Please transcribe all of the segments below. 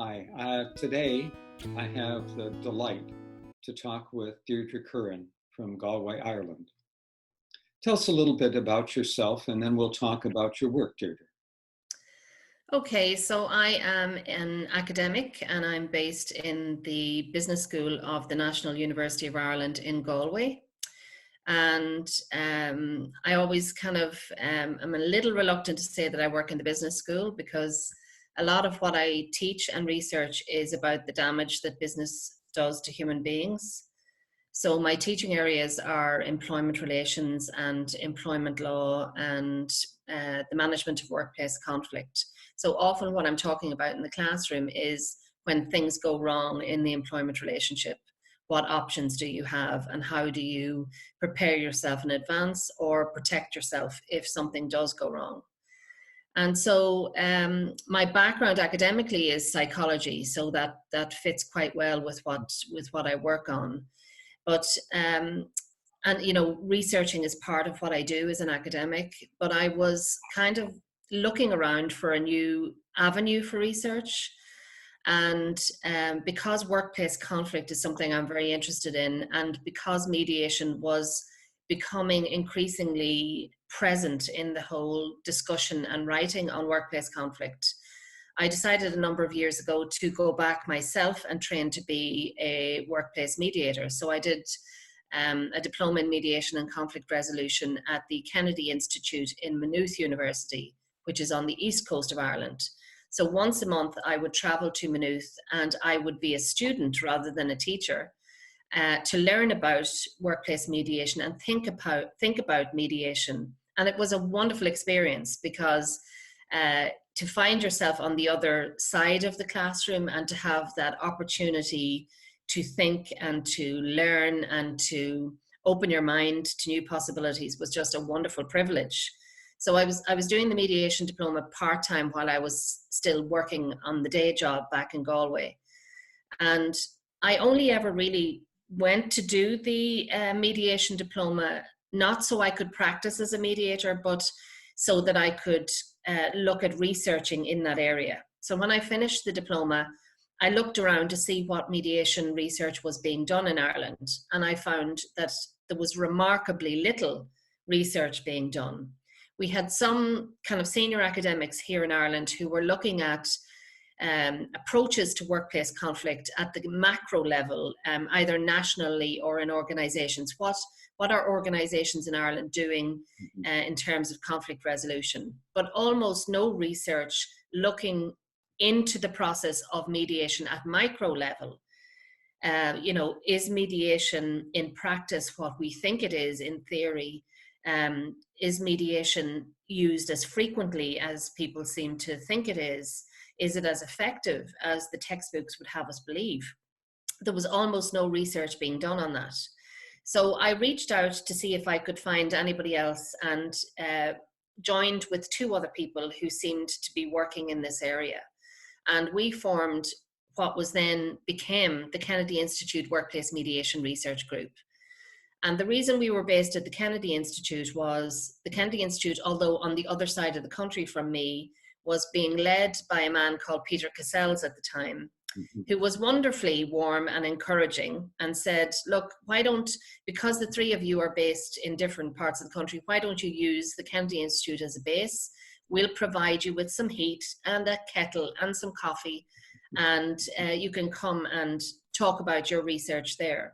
Hi. Today, I have the delight to talk with Deirdre Curran from Galway, Ireland. Tell us a little bit about yourself, and then we'll talk about your work, Deirdre. Okay, so I am an academic and I'm based in the Business School of the National University of Ireland in Galway. And I always I'm a little reluctant to say that I work in the business school because a lot of what I teach and research is about the damage that business does to human beings. So my teaching areas are employment relations and employment law and the management of workplace conflict. So often what I'm talking about in the classroom is when things go wrong in the employment relationship. What options do you have and how do you prepare yourself in advance or protect yourself if something does go wrong? And so my background academically is psychology, so that fits quite well with what I work on. But and researching is part of what I do as an academic, but I was kind of looking around for a new avenue for research. And because workplace conflict is something I'm very interested in, and because mediation was becoming increasingly present in the whole discussion and writing on workplace conflict, I decided a number of years ago to go back myself and train to be a workplace mediator. So I did a diploma in mediation and conflict resolution at the Kennedy Institute in Maynooth University, which is on the east coast of Ireland. So once a month I would travel to Maynooth and I would be a student rather than a teacher to learn about workplace mediation and think about mediation. And it was a wonderful experience because to find yourself on the other side of the classroom and to have that opportunity to think and to learn and to open your mind to new possibilities was just a wonderful privilege. So I was doing the mediation diploma part-time while I was still working on the day job back in Galway. And I only ever really went to do the mediation diploma, not so I could practice as a mediator, but so that I could look at researching in that area. So when I finished the diploma, I looked around to see what mediation research was being done in Ireland, and I found that there was remarkably little research being done. We had some kind of senior academics here in Ireland who were looking at approaches to workplace conflict at the macro level, either nationally or in organisations. What are organisations in Ireland doing in terms of conflict resolution? But almost no research looking into the process of mediation at micro level. Is mediation in practice what we think it is in theory? Is mediation used as frequently as people seem to think it is? Is it as effective as the textbooks would have us believe? There was almost no research being done on that. So I reached out to see if I could find anybody else and joined with two other people who seemed to be working in this area. And we formed what was then became the Kennedy Institute Workplace Mediation Research Group. And the reason we were based at the Kennedy Institute was the Kennedy Institute, although on the other side of the country from me, was being led by a man called Peter Cassells at the time, who was wonderfully warm and encouraging and said, look, because the three of you are based in different parts of the country, why don't you use the Kennedy Institute as a base? We'll provide you with some heat and a kettle and some coffee, and you can come and talk about your research there.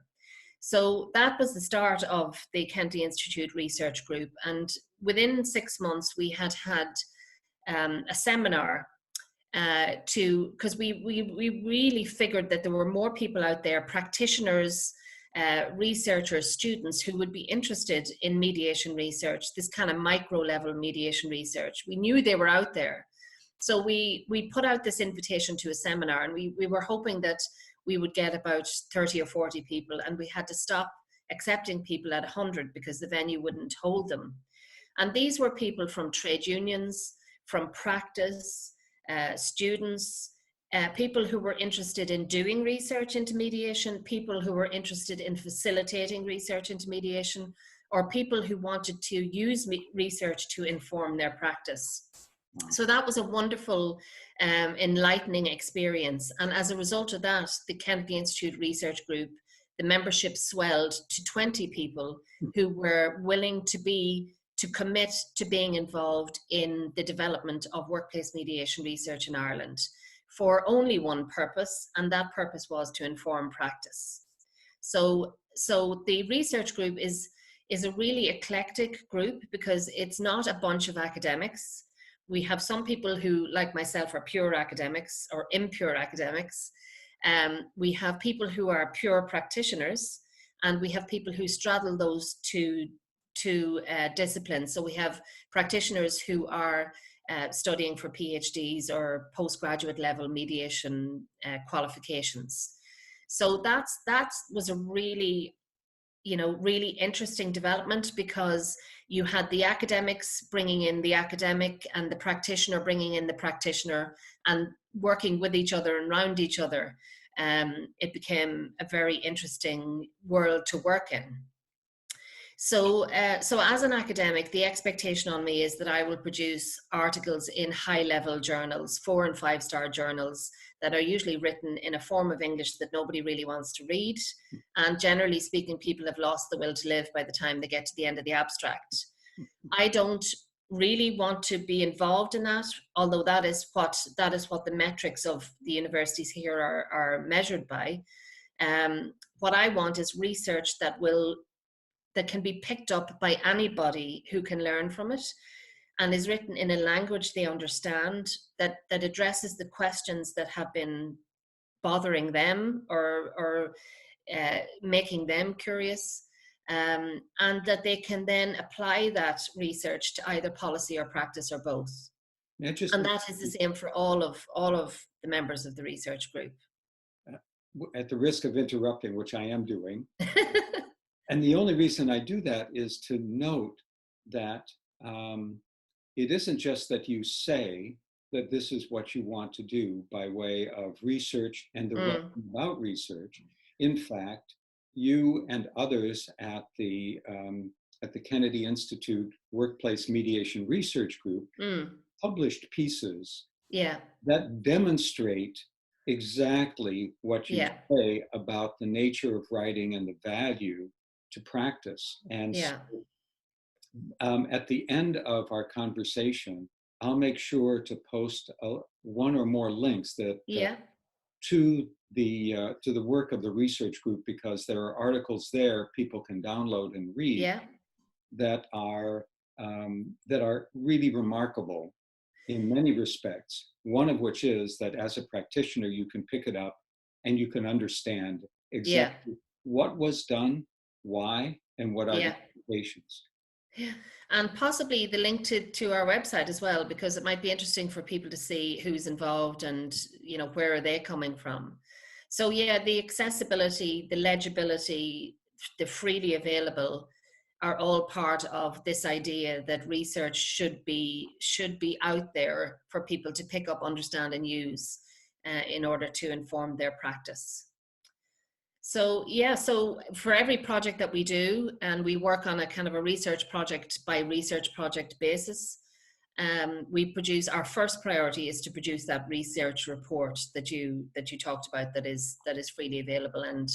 So that was the start of the Kennedy Institute Research Group. And within 6 months, we had a seminar because we really figured that there were more people out there, practitioners, researchers, students who would be interested in mediation research, this kind of micro level mediation research. We knew they were out there. So we put out this invitation to a seminar, and we were hoping that we would get about 30 or 40 people, and we had to stop accepting people at 100 because the venue wouldn't hold them. And these were people from trade unions, from practice, students, people who were interested in doing research into mediation, people who were interested in facilitating research into mediation, or people who wanted to use research to inform their practice. Wow. So that was a wonderful, enlightening experience. And as a result of that, the Kennedy Institute Research Group, the membership swelled to 20 people who were willing to commit to being involved in the development of workplace mediation research in Ireland for only one purpose, and that purpose was to inform practice. So the research group is a really eclectic group because it's not a bunch of academics. We have some people who, like myself, are pure academics or impure academics. We have people who are pure practitioners, and we have people who straddle those two disciplines. So we have practitioners who are studying for PhDs or postgraduate level mediation qualifications. So that was a really, really interesting development, because you had the academics bringing in the academic and the practitioner bringing in the practitioner and working with each other and around each other. It became a very interesting world to work in. So as an academic, the expectation on me is that I will produce articles in high-level journals, 4- and 5-star journals, that are usually written in a form of English that nobody really wants to read. And generally speaking, people have lost the will to live by the time they get to the end of the abstract. I don't really want to be involved in that, although that is what the metrics of the universities here are measured by. What I want is research that can be picked up by anybody who can learn from it, and is written in a language they understand, that addresses the questions that have been bothering them or making them curious, and that they can then apply that research to either policy or practice or both. And that is the same for all of the members of the research group. At the risk of interrupting, which I am doing, and the only reason I do that is to note that it isn't just that you say that this is what you want to do by way of research and the way about research. In fact, you and others at the Kennedy Institute Workplace Mediation Research Group published pieces that demonstrate exactly what you say about the nature of writing and the value to practice. And so, at the end of our conversation, I'll make sure to post one or more links that to the work of the research group, because there are articles there people can download and read that are really remarkable in many respects. One of which is that as a practitioner, you can pick it up and you can understand exactly what was done, why, and what are the implications. Yeah, and possibly the link to our website as well, because it might be interesting for people to see who's involved and where are they coming from. So the accessibility, the legibility, the freely available are all part of this idea that research should be out there for people to pick up, understand, and use in order to inform their practice. So so for every project that we do, and we work on a kind of a research project by research project basis, we produce, our first priority is to produce that research report that you talked about, that is freely available and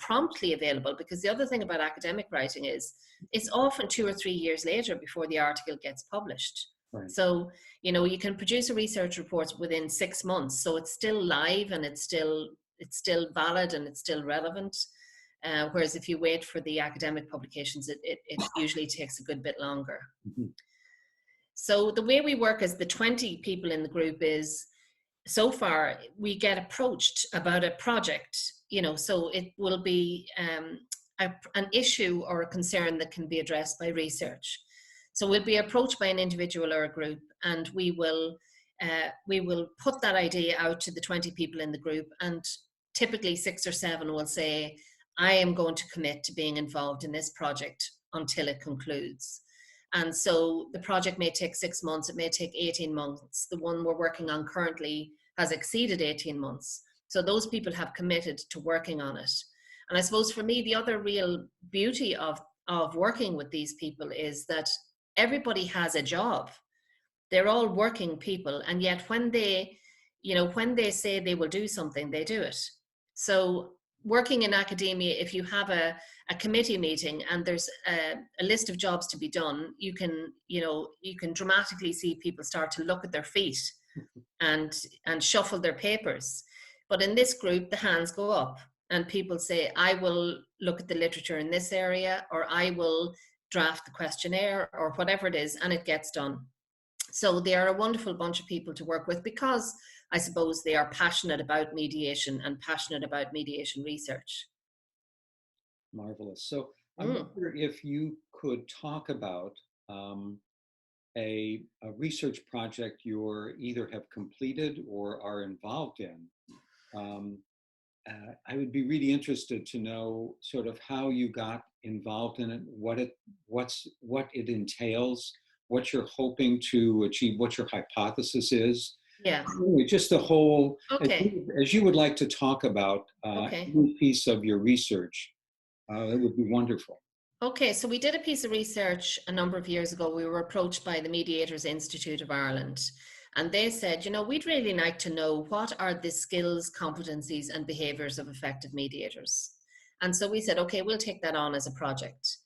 promptly available. Because the other thing about academic writing is it's often 2 or 3 years later before the article gets published. Right. So you can produce a research report within 6 months, so it's still live and it's still valid and it's still relevant. Whereas if you wait for the academic publications, it usually takes a good bit longer. Mm-hmm. So the way we work as the 20 people in the group is, so far we get approached about a project, so it will be an issue or a concern that can be addressed by research. So we'll be approached by an individual or a group, and we will put that idea out to the 20 people in the group, and typically 6 or 7 will say, I am going to commit to being involved in this project until it concludes. And so the project may take 6 months, it may take 18 months. The one we're working on currently has exceeded 18 months. So those people have committed to working on it. And I suppose for me, the other real beauty of working with these people is that everybody has a job. They're all working people, and yet when they, when they say they will do something, they do it. So working in academia, if you have a committee meeting and there's a list of jobs to be done, you can dramatically see people start to look at their feet and shuffle their papers. But in this group, the hands go up and people say, I will look at the literature in this area, or I will draft the questionnaire, or whatever it is, and it gets done. So they are a wonderful bunch of people to work with, because I suppose they are passionate about mediation and passionate about mediation research. Marvelous. So I wonder if you could talk about a research project you either have completed or are involved in. I would be really interested to know sort of how you got involved in it, what it entails, what you're hoping to achieve, what your hypothesis is. Yeah. Just the whole, Okay. as you would like to talk about Okay. any piece of your research, that would be wonderful. Okay, so we did a piece of research a number of years ago. We were approached by the Mediators Institute of Ireland, and they said, we'd really like to know what are the skills, competencies, and behaviours of effective mediators. And so we said, okay, we'll take that on as a project.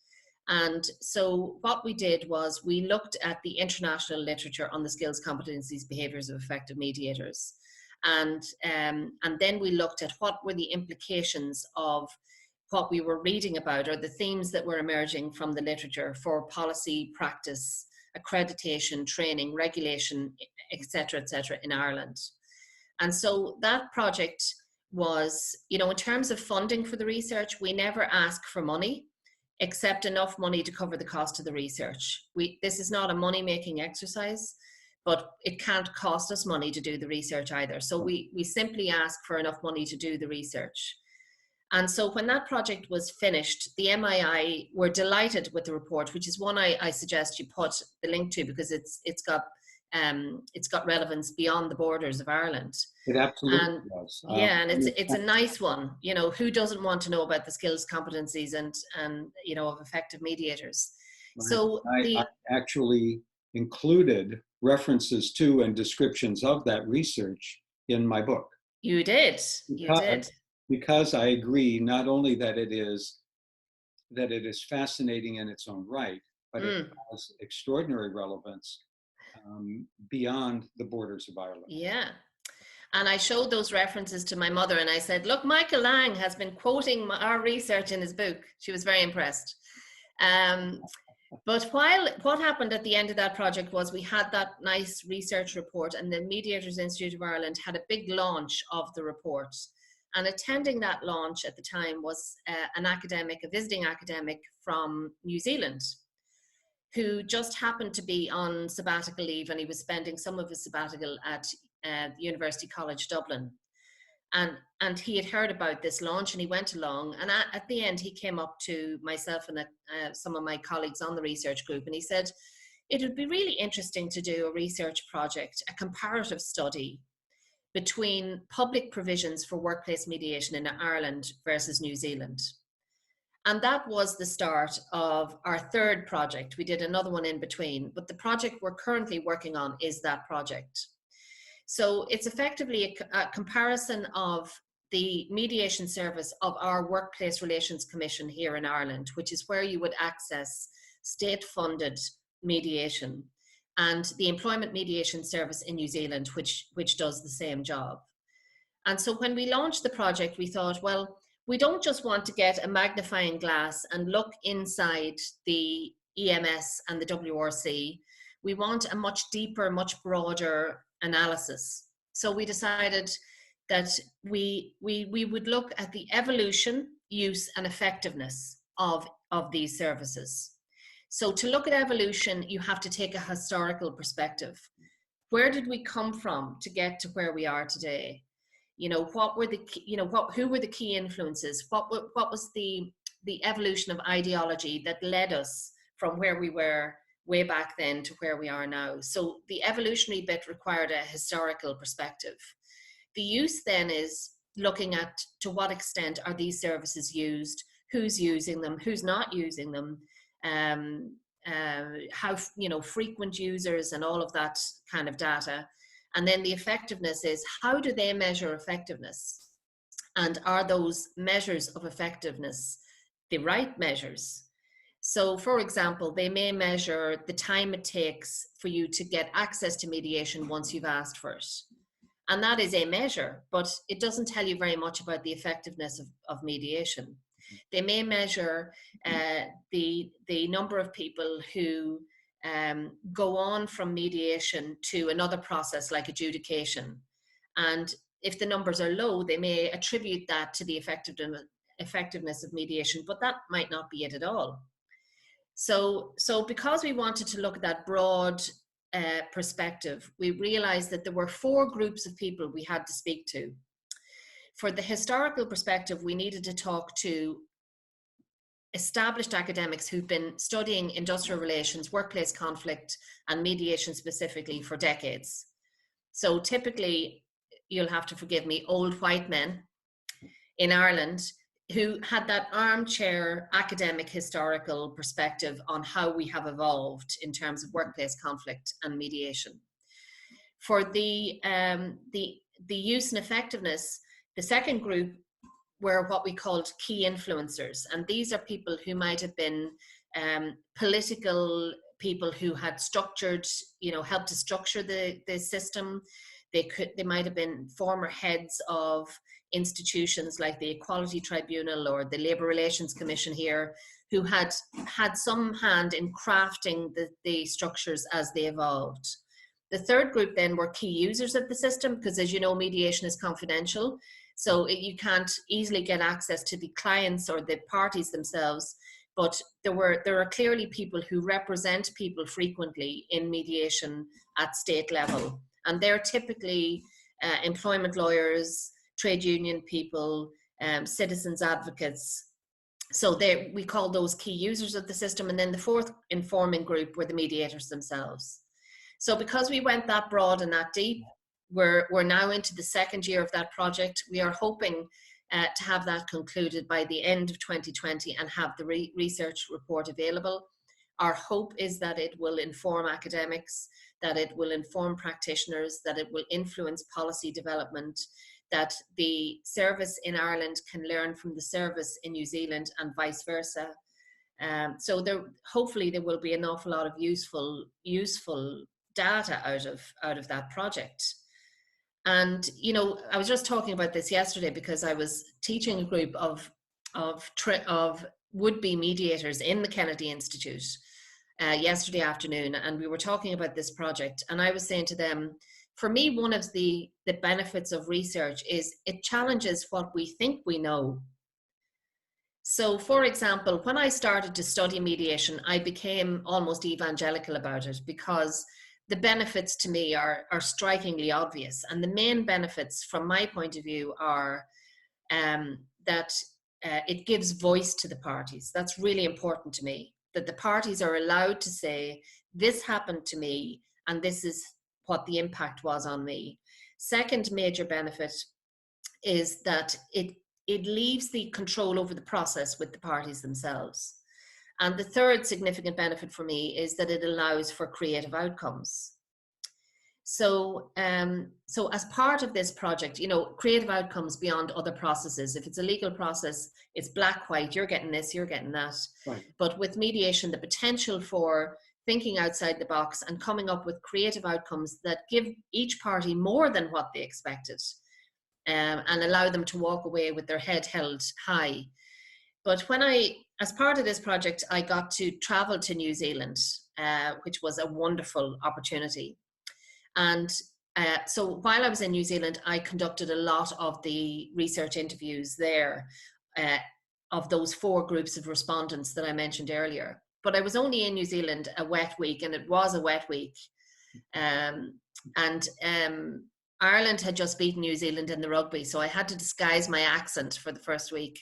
And so what we did was we looked at the international literature on the skills, competencies, behaviours of effective mediators. And then we looked at what were the implications of what we were reading about, or the themes that were emerging from the literature for policy, practice, accreditation, training, regulation, etc., in Ireland. And so that project was, in terms of funding for the research, we never ask for money, except enough money to cover the cost of the research. This is not a money-making exercise, but it can't cost us money to do the research either. So we simply ask for enough money to do the research. And so when that project was finished, the MII were delighted with the report, which is one I suggest you put the link to, because it's got relevance beyond the borders of Ireland. It absolutely does. Yeah, and it's a nice one. Who doesn't want to know about the skills, competencies, and of effective mediators? Right. So I actually included references to and descriptions of that research in my book. You did. Because I agree not only that it is fascinating in its own right, but it has extraordinary relevance beyond the borders of Ireland. Yeah. And I showed those references to my mother, and I said, look, Michael Lang has been quoting our research in his book. She was very impressed. But what happened at the end of that project was we had that nice research report, and the Mediators Institute of Ireland had a big launch of the report. And attending that launch at the time was a visiting academic from New Zealand, who just happened to be on sabbatical leave, and he was spending some of his sabbatical at the University College Dublin. And he had heard about this launch, and he went along, and at the end he came up to myself and some of my colleagues on the research group, and he said, it would be really interesting to do a research project, a comparative study between public provisions for workplace mediation in Ireland versus New Zealand. And that was the start of our third project. We did another one in between, but the project we're currently working on is that project. So it's effectively a comparison of the mediation service of our Workplace Relations Commission here in Ireland, which is where you would access state-funded mediation, and the Employment Mediation Service in New Zealand, which does the same job. And so when we launched the project, we thought, well, we don't just want to get a magnifying glass and look inside the EMS and the WRC. We want a much deeper, much broader analysis. So we decided that we would look at the evolution, use, and effectiveness of these services. So to look at evolution, you have to take a historical perspective. Where did we come from to get to where we are today? What were who were the key influences? What was the evolution of ideology that led us from where we were way back then to where we are now? So the evolutionary bit required a historical perspective. The use then is looking at to what extent are these services used, who's using them, who's not using them, how, frequent users and all of that kind of data. And then the effectiveness is, how do they measure effectiveness? And are those measures of effectiveness the right measures? So, for example, they may measure the time it takes for you to get access to mediation once you've asked for it. And that is a measure, but it doesn't tell you very much about the effectiveness of mediation. They may measure the number of people who go on from mediation to another process like adjudication. And if the numbers are low, they may attribute that to the effectiveness of mediation, but that might not be it at all. So because we wanted to look at that broad perspective, we realized that there were 4 groups of people we had to speak to. For the historical perspective, we needed to talk to established academics who've been studying industrial relations, workplace conflict, and mediation specifically for decades. So typically, you'll have to forgive me, old white men in Ireland who had that armchair academic historical perspective on how we have evolved in terms of workplace conflict and mediation. For the use and effectiveness, the second group were what we called key influencers. And these are people who might have been political people who had structured, helped to structure the system. They might have been former heads of institutions like the Equality Tribunal or the Labour Relations Commission here, who had some hand in crafting the structures as they evolved. The third group then were key users of the system, because as you know, mediation is confidential. So you can't easily get access to the clients or the parties themselves. But there are clearly people who represent people frequently in mediation at state level. And they're typically employment lawyers, trade union people, citizens advocates. So we call those key users of the system. And then the fourth informing group were the mediators themselves. So because we went that broad and that deep, we're now into the second year of that project. We are hoping to have that concluded by the end of 2020 and have the research report available. Our hope is that it will inform academics, that it will inform practitioners, that it will influence policy development, that the service in Ireland can learn from the service in New Zealand and vice versa. So hopefully there will be an awful lot of useful data out of that project. And I was just talking about this yesterday because I was teaching a group of would-be mediators in the Kennedy Institute yesterday afternoon, and we were talking about this project, and I was saying to them, for me, one of the benefits of research is it challenges what we think we know. So, for example, when I started to study mediation, I became almost evangelical about it because the benefits to me are strikingly obvious. And the main benefits from my point of view are that it gives voice to the parties. That's really important to me, that the parties are allowed to say, this happened to me and this is what the impact was on me. Second major benefit is that it leaves the control over the process with the parties themselves. And the third significant benefit for me is that it allows for creative outcomes. So as part of this project, creative outcomes beyond other processes. If it's a legal process, it's black, white, you're getting this, you're getting that. Right. But with mediation, the potential for thinking outside the box and coming up with creative outcomes that give each party more than what they expected, and allow them to walk away with their head held high. But as part of this project, I got to travel to New Zealand, which was a wonderful opportunity. And so while I was in New Zealand, I conducted a lot of the research interviews there of those 4 groups of respondents that I mentioned earlier. But I was only in New Zealand a wet week, and it was a wet week. Ireland had just beaten New Zealand in the rugby, so I had to disguise my accent for the first week.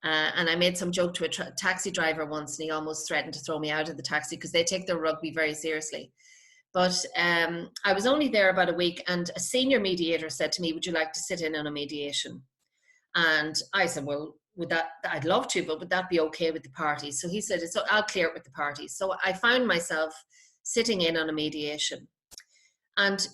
And I made some joke to a taxi driver once, and he almost threatened to throw me out of the taxi because they take their rugby very seriously. But I was only there about a week, and a senior mediator said to me, would you like to sit in on a mediation? And I said, well, I'd love to, but would that be okay with the parties? So he said, I'll clear it with the parties. So I found myself sitting in on a mediation. And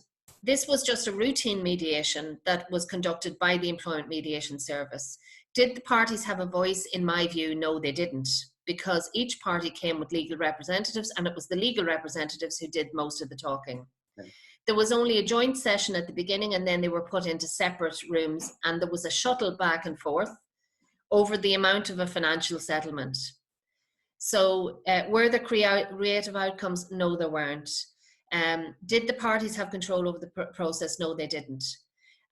this was just a routine mediation that was conducted by the Employment Mediation Service. Did the parties have a voice? In my view, no, they didn't, because each party came with legal representatives, and it was the legal representatives who did most of the talking. Okay. There was only a joint session at the beginning, and then they were put into separate rooms, and there was a shuttle back and forth over the amount of a financial settlement. So were there creative outcomes? No, there weren't. Did the parties have control over the process? No, they didn't.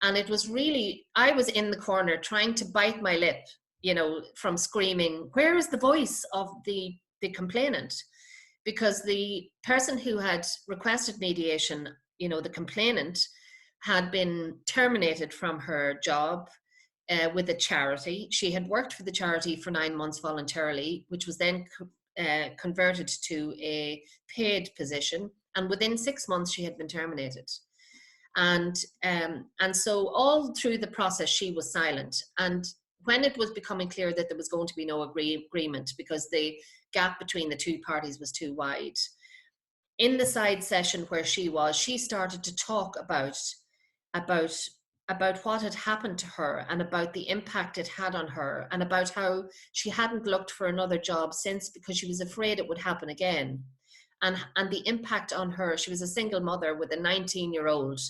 And it was really, I was in the corner trying to bite my lip, from screaming, where is the voice of the complainant? Because the person who had requested mediation, the complainant, had been terminated from her job with a charity. She had worked for the charity for 9 months voluntarily, which was then converted to a paid position. And within 6 months, she had been terminated. And so all through the process, she was silent. And when it was becoming clear that there was going to be no agreement because the gap between the two parties was too wide, in the side session where she started to talk about what had happened to her and about the impact it had on her and about how she hadn't looked for another job since because she was afraid it would happen again. And the impact on her, she was a single mother with a 19-year-old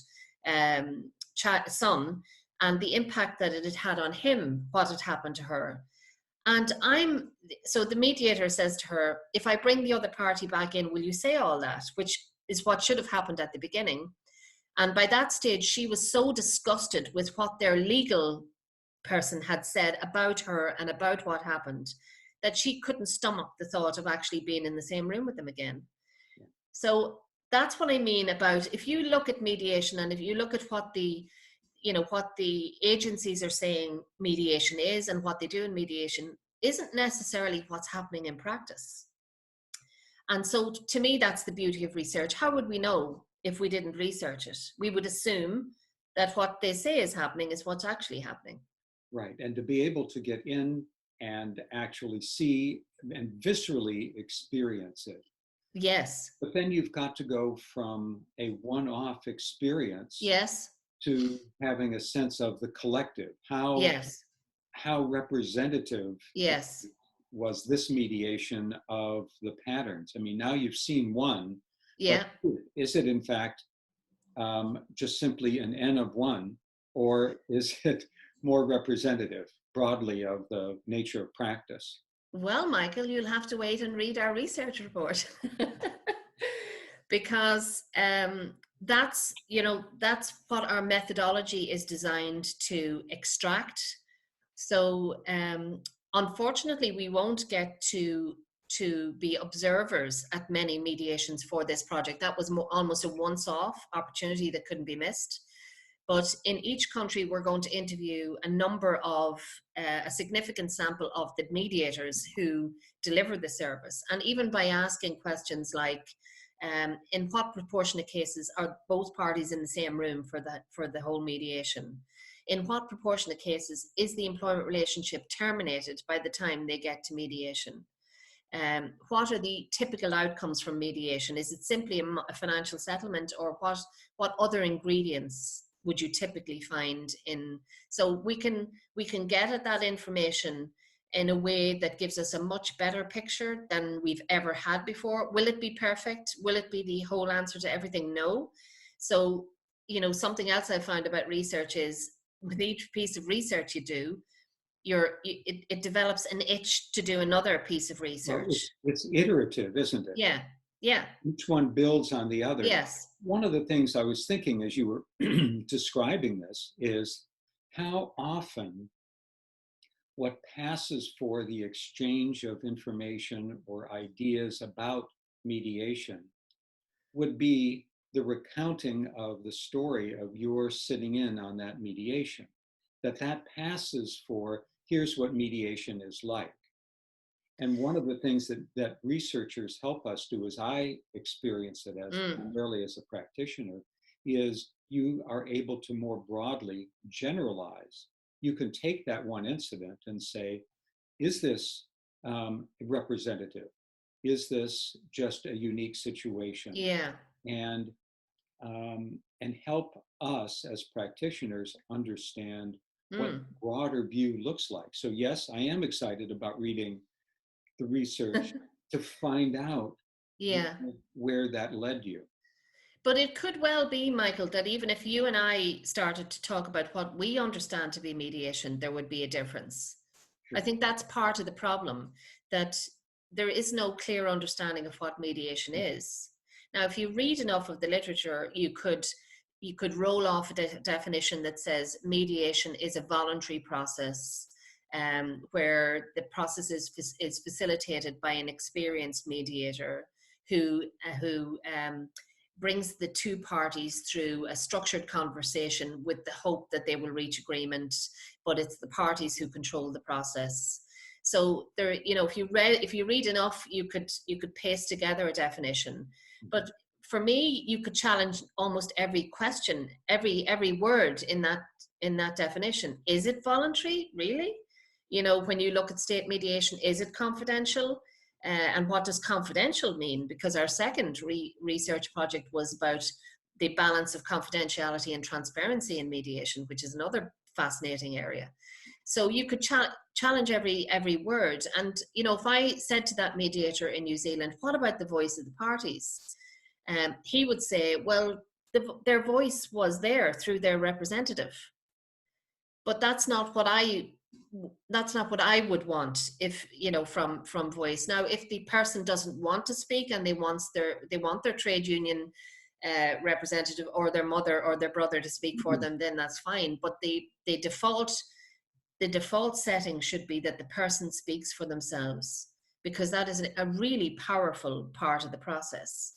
son, and the impact that it had had on him, what had happened to her. And so the mediator says to her, if I bring the other party back in, will you say all that? Which is what should have happened at the beginning. And by that stage, she was so disgusted with what their legal person had said about her and about what happened that she couldn't stomach the thought of actually being in the same room with them again. Yeah. So that's what I mean about, if you look at mediation and if you look at what the agencies are saying mediation is and what they do in mediation isn't necessarily what's happening in practice. And so to me, that's the beauty of research. How would we know if we didn't research it? We would assume that what they say is happening is what's actually happening. Right. And to be able to get in and actually see and viscerally experience it. Yes. But then you've got to go from a one-off experience. Yes. To having a sense of the collective. How representative. Yes. Was this mediation of the patterns? I mean, now you've seen one. Yeah. Is it in fact just simply an N of one, or is it more representative broadly of the nature of practice? Well, Michael, you'll have to wait and read our research report. Because that's what our methodology is designed to extract. So unfortunately, we won't get to be observers at many mediations for this project. That was almost a once-off opportunity that couldn't be missed. But in each country, we're going to interview a significant sample of the mediators who deliver the service. And even by asking questions like, in what proportion of cases are both parties in the same room for the whole mediation? In what proportion of cases is the employment relationship terminated by the time they get to mediation? What are the typical outcomes from mediation? Is it simply a financial settlement, or what other ingredients would you typically find in? So we can get at that information in a way that gives us a much better picture than we've ever had before. Will it be perfect? Will it be the whole answer to everything? No. So, something else I found about research is with each piece of research you do, it develops an itch to do another piece of research. Well, it's iterative, isn't it? Yeah. Yeah. Each one builds on the other. Yes. One of the things I was thinking as you were describing this is how often what passes for the exchange of information or ideas about mediation would be the recounting of the story of your sitting in on that mediation, that passes for, here's what mediation is like. And one of the things that researchers help us do, as I experience it primarily as a practitioner, is you are able to more broadly generalize you can take that one incident and say, is this representative? Is this just a unique situation? Yeah. And help us as practitioners understand what Mm. broader view looks like. So yes, I am excited about reading the research to find out Yeah. where that led you. But it could well be, Michael, that even if you and I started to talk about what we understand to be mediation, there would be a difference. I Sure. think that's part of the problem, that there is no clear understanding of what mediation is. Now, if you read enough of the literature, you could roll off a definition that says mediation is a voluntary process, where the process is facilitated by an experienced mediator who brings the two parties through a structured conversation with the hope that they will reach agreement, but it's the parties who control the process. So there, if you read enough, you could paste together a definition. But for me, you could challenge almost every question, every word in that definition. Is it voluntary, really? When you look at state mediation, is it confidential? And what does confidential mean? Because our second research project was about the balance of confidentiality and transparency in mediation, which is another fascinating area. So you could challenge every word. And, if I said to that mediator in New Zealand, what about the voice of the parties? He would say, well, their voice was there through their representative. But that's not what I would want, if from voice. Now, if the person doesn't want to speak and they want their trade union representative or their mother or their brother to speak for them, then that's fine. But the default setting should be that the person speaks for themselves, because that is a really powerful part of the process.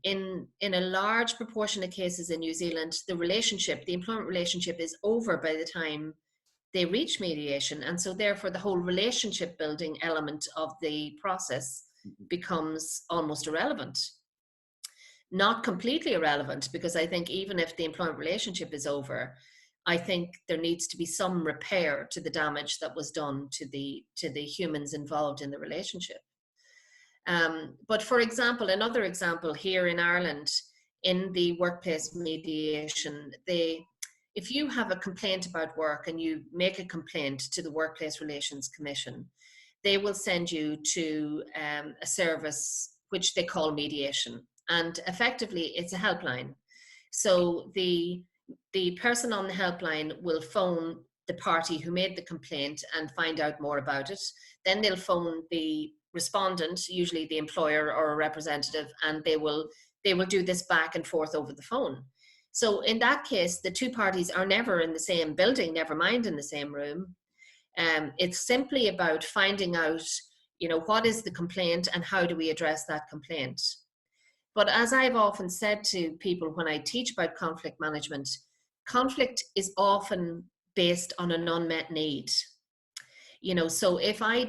In a large proportion of cases in New Zealand, the employment relationship is over by the time they reach mediation. And so therefore the whole relationship building element of the process becomes almost irrelevant. Not completely irrelevant, because I think even if the employment relationship is over, I think there needs to be some repair to the damage that was done to the humans involved in the relationship. But for example, another example here in Ireland, in the workplace mediation, if you have a complaint about work and you make a complaint to the Workplace Relations Commission, they will send you to a service which they call mediation. And effectively, it's a helpline. So the person on the helpline will phone the party who made the complaint and find out more about it. Then they'll phone the respondent, usually the employer or a representative, and they will do this back and forth over the phone. So in that case, the two parties are never in the same building, never mind in the same room. It's simply about finding out, what is the complaint and how do we address that complaint. But as I've often said to people when I teach about conflict management, conflict is often based on an unmet need. So if I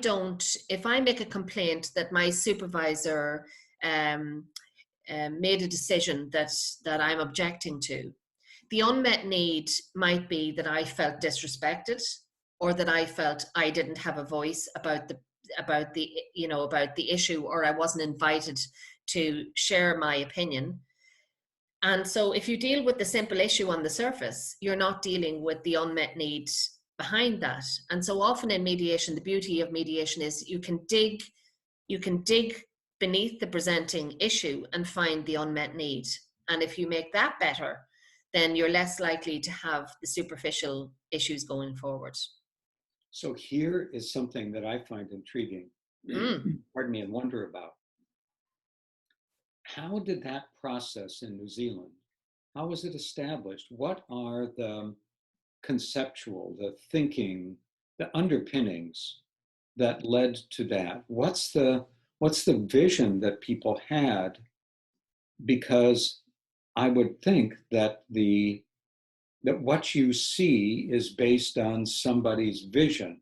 make a complaint that my supervisor made a decision that I'm objecting to, the unmet need might be that I felt disrespected, or that I felt I didn't have a voice about the issue, or I wasn't invited to share my opinion. And so if you deal with the simple issue on the surface, you're not dealing with the unmet need behind that. And so often in mediation, the beauty of mediation is you can dig beneath the presenting issue and find the unmet need. And if you make that better, then you're less likely to have the superficial issues going forward. So here is something that I find intriguing, pardon me, and wonder about. How did that process in New Zealand, how was it established? What are the conceptual, the thinking, the underpinnings that led to that? What's the vision that people had? Because I would think that what you see is based on somebody's vision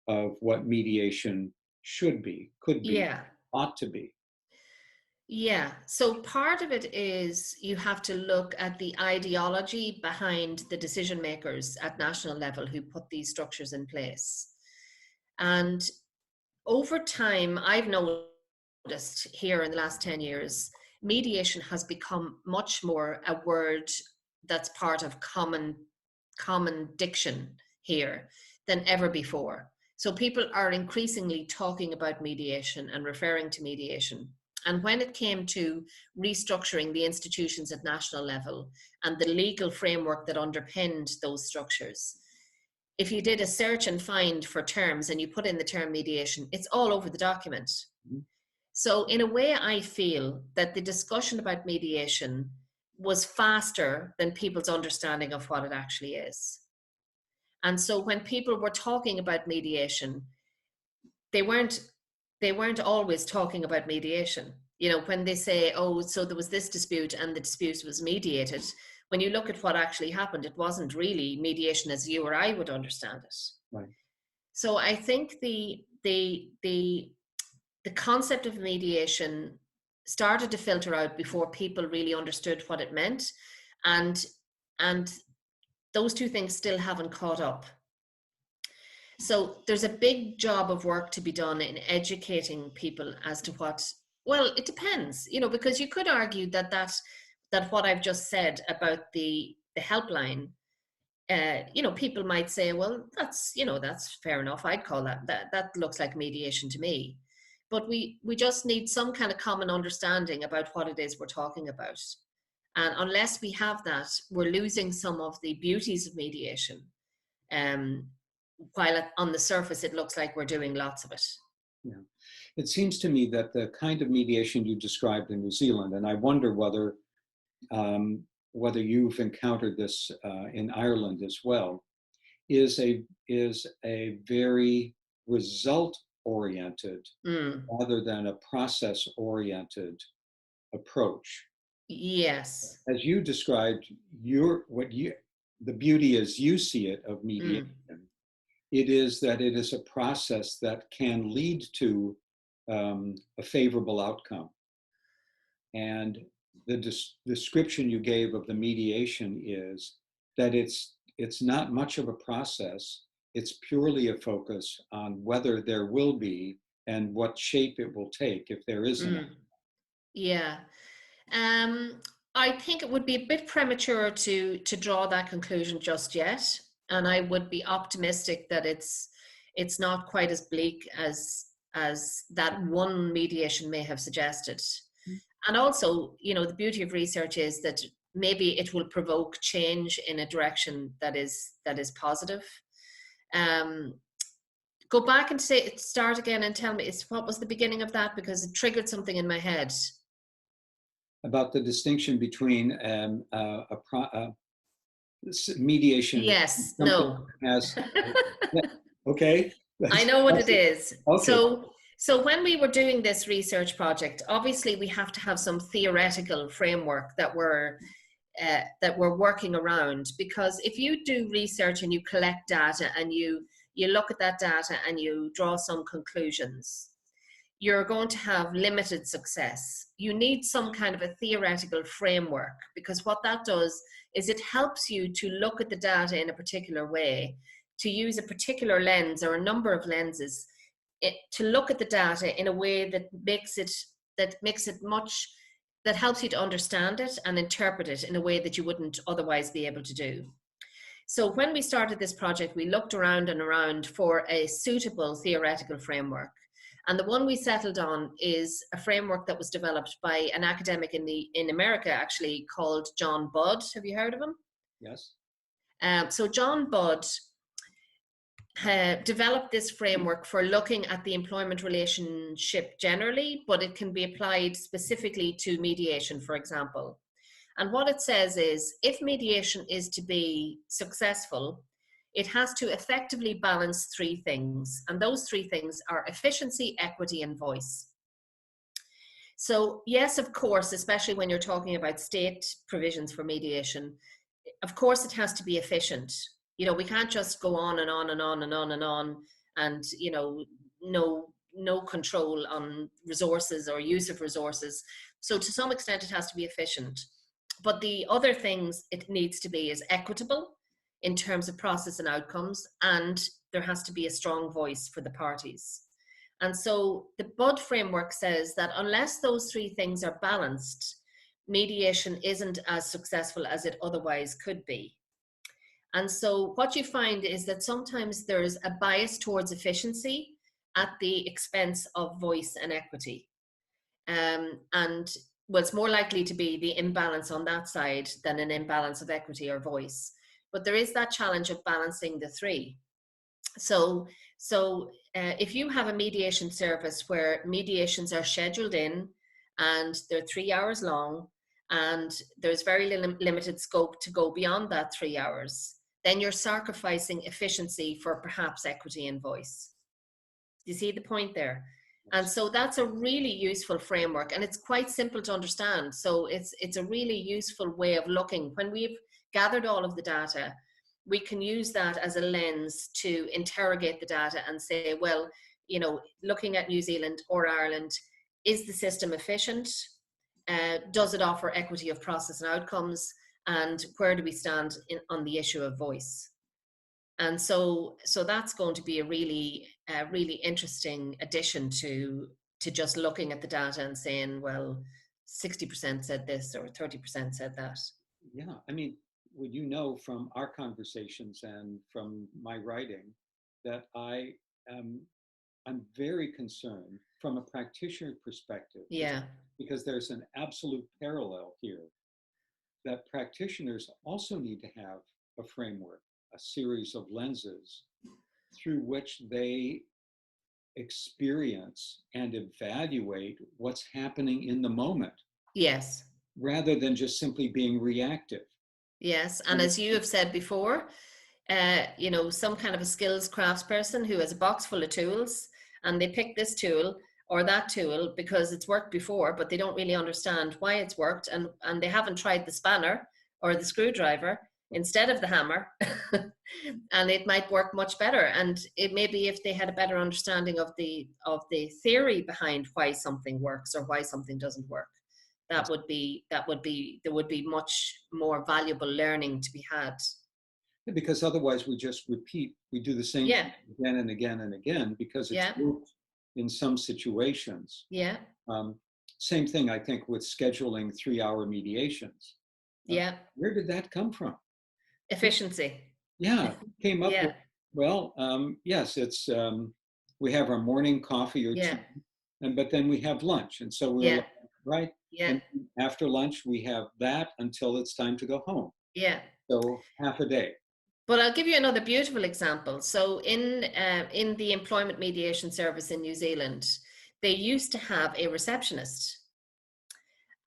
of what mediation should be, could be, Yeah. ought to be. Yeah. So part of it is you have to look at the ideology behind the decision makers at national level who put these structures in place. And over time, I've noticed here in the last 10 years, mediation has become much more a word that's part of common diction here than ever before. So people are increasingly talking about mediation and referring to mediation. And when it came to restructuring the institutions at national level and the legal framework that underpinned those structures, if you did a search and find for terms and you put in the term mediation, it's all over the document. Mhm. So, in a way, I feel that the discussion about mediation was faster than people's understanding of what it actually is. And so, when people were talking about mediation, they weren't they weren't always talking about mediation. You know, when they say, oh, so there was this dispute and the dispute was mediated, when you look at what actually happened, it wasn't really mediation as you or I would understand it. Right. So I think the concept of mediation started to filter out before people really understood what it meant, and and those two things still haven't caught up. So there's a big job of work to be done in educating people as to what, well, it depends, you know, because you could argue that what I've just said about the helpline, you know, people might say, well, that's, you know, that's fair enough. I'd call that looks like mediation to me. But we just need some kind of common understanding about what it is we're talking about. And unless we have that, we're losing some of the beauties of mediation. Um, while on the surface it looks like we're doing lots of it. Yeah. It seems to me that the kind of mediation you described in New Zealand, and I wonder whether you've encountered this in Ireland as well, is a very result oriented Mm, rather than a process oriented approach. yes. As you described, the beauty as you see it of mediation, Mm, it is that it is a process that can lead to a favorable outcome. And the description you gave of the mediation is that it's not much of a process. It's purely a focus on whether there will be and what shape it will take if there isn't. mm, yeah. Um, I think it would be a bit premature to draw that conclusion just yet, and I would be optimistic that it's not quite as bleak as that one mediation may have suggested. And also, you know, the beauty of research is that maybe it will provoke change in a direction that is positive. Um, Go back and start again and tell me what was the beginning of that, because it triggered something in my head. About the distinction between mediation, Yes, something no. that has, yeah, okay, I know what it that's it. is. Okay, So when we were doing this research project, obviously we have to have some theoretical framework that we're working around, because if you do research and you collect data and you look at that data and you draw some conclusions, you're going to have limited success. You need some kind of a theoretical framework, because what that does is it helps you to look at the data in a particular way, to use a particular lens or a number of lenses, to look at the data in a way that helps you to understand it and interpret it in a way that you wouldn't otherwise be able to do. So when we started this project, we looked around and around for a suitable theoretical framework. And the one we settled on is a framework that was developed by an academic in America, actually, called John Budd. Have you heard of him? yes. So John Budd developed this framework for looking at the employment relationship generally, but it can be applied specifically to mediation, for example. And what it says is, if mediation is to be successful, it has to effectively balance three things. And those three things are efficiency, equity, and voice. So yes, of course, especially when you're talking about state provisions for mediation, of course it has to be efficient. You know, we can't just go on and on and on and on and on and, you know, no control on resources or use of resources. So to some extent, it has to be efficient. But the other things it needs to be is equitable in terms of process and outcomes, and there has to be a strong voice for the parties. And so the Bud framework says that unless those three things are balanced, mediation isn't as successful as it otherwise could be. And so what you find is that sometimes there's a bias towards efficiency at the expense of voice and equity. And well, it's more likely to be the imbalance on that side than an imbalance of equity or voice. But there is that challenge of balancing the three. So if you have a mediation service where mediations are scheduled in and they're 3 hours long and there's very limited scope to go beyond that 3 hours, then you're sacrificing efficiency for perhaps equity and voice. Do you see the point there? And so that's a really useful framework, and it's quite simple to understand. So it's a really useful way of looking. When we've gathered all of the data, we can use that as a lens to interrogate the data and say, well, you know, looking at New Zealand or Ireland, is the system efficient? Does it offer equity of process and outcomes? And where do we stand on the issue of voice? And so that's going to be a really interesting addition to just looking at the data and saying, well, 60% said this or 30% said that. Yeah, I mean, well, you know from our conversations and from my writing that I'm very concerned from a practitioner perspective. Yeah. Because there's an absolute parallel here that practitioners also need to have a framework, a series of lenses through which they experience and evaluate what's happening in the moment. Yes. Rather than just simply being reactive. Yes, and as you have said before, you know, some kind of a skills craftsperson who has a box full of tools and they pick this tool or that tool because it's worked before, but they don't really understand why it's worked, and they haven't tried the spanner or the screwdriver instead of the hammer, and it might work much better. And it may be if they had a better understanding of the theory behind why something works or why something doesn't work, there would be much more valuable learning to be had. Because otherwise we just repeat, we do the same thing again and again and again because it's worked in some situations. Yeah. Same thing, I think, with scheduling 3-hour mediations. Yeah. Where did that come from? Efficiency. Yeah, came up with, well, yes, it's, we have our morning coffee or tea, but then we have lunch. And so we're like, right? Yeah. And after lunch, we have that until it's time to go home. Yeah. So half a day. But I'll give you another beautiful example. So in the employment mediation service in New Zealand, they used to have a receptionist,